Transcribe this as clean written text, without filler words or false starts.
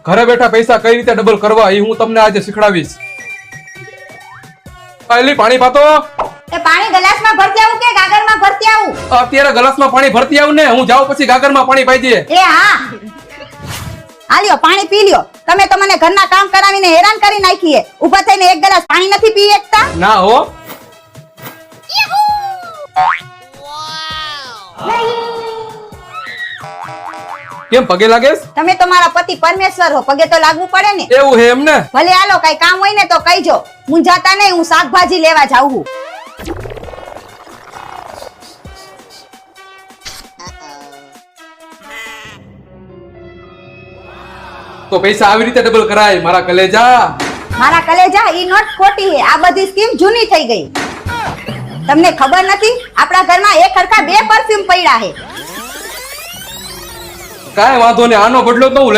ઘરે બેઠા પૈસા કઈ રીતે ડબલ કરવા એ હું તમને આજે શીખડાવીશ. એલી પાણી પાતો. એ પાણી ગ્લાસમાં ભરતી આવું કે ગાગરમાં ભરતી આવું? અત્યારે ગ્લાસમાં પાણી ભરતી આવું ને, હું જાઉં પછી ગાગરમાં પાણી પાઈ દે. એ હા, આલ્યો પાણી પી લ્યો. તમે તો મને ઘરના કામ કરાવીને હેરાન કરી નાખી છે. ઊભા થઈને એક ગ્લાસ પાણી નથી પી શકતા? ના હો. કેમ પગે લાગેસ? તમે તો મારા પતિ પરમેશ્વર હો, પગે તો લાગવું પડે ને. એવું હે એમને? ભલે હાલો, કઈ કામ હોય ને તો કહીજો. મુંજાતા નહીં, હું શાકભાજી લેવા જાઉં છું. તો પૈસા આવી રીતે ડબલ કરાય મારા કલેજા. મારા કલેજા, ઈ નોટ ખોટી હે. આ બધી સ્કીમ જૂની થઈ ગઈ. તમને ખબર નથી, આપણા ઘરમાં એક હરખા 2 પરફ્યુમ પડ્યા હે. કાંઈ વાંધો નહીં, આનો બદલો તો હું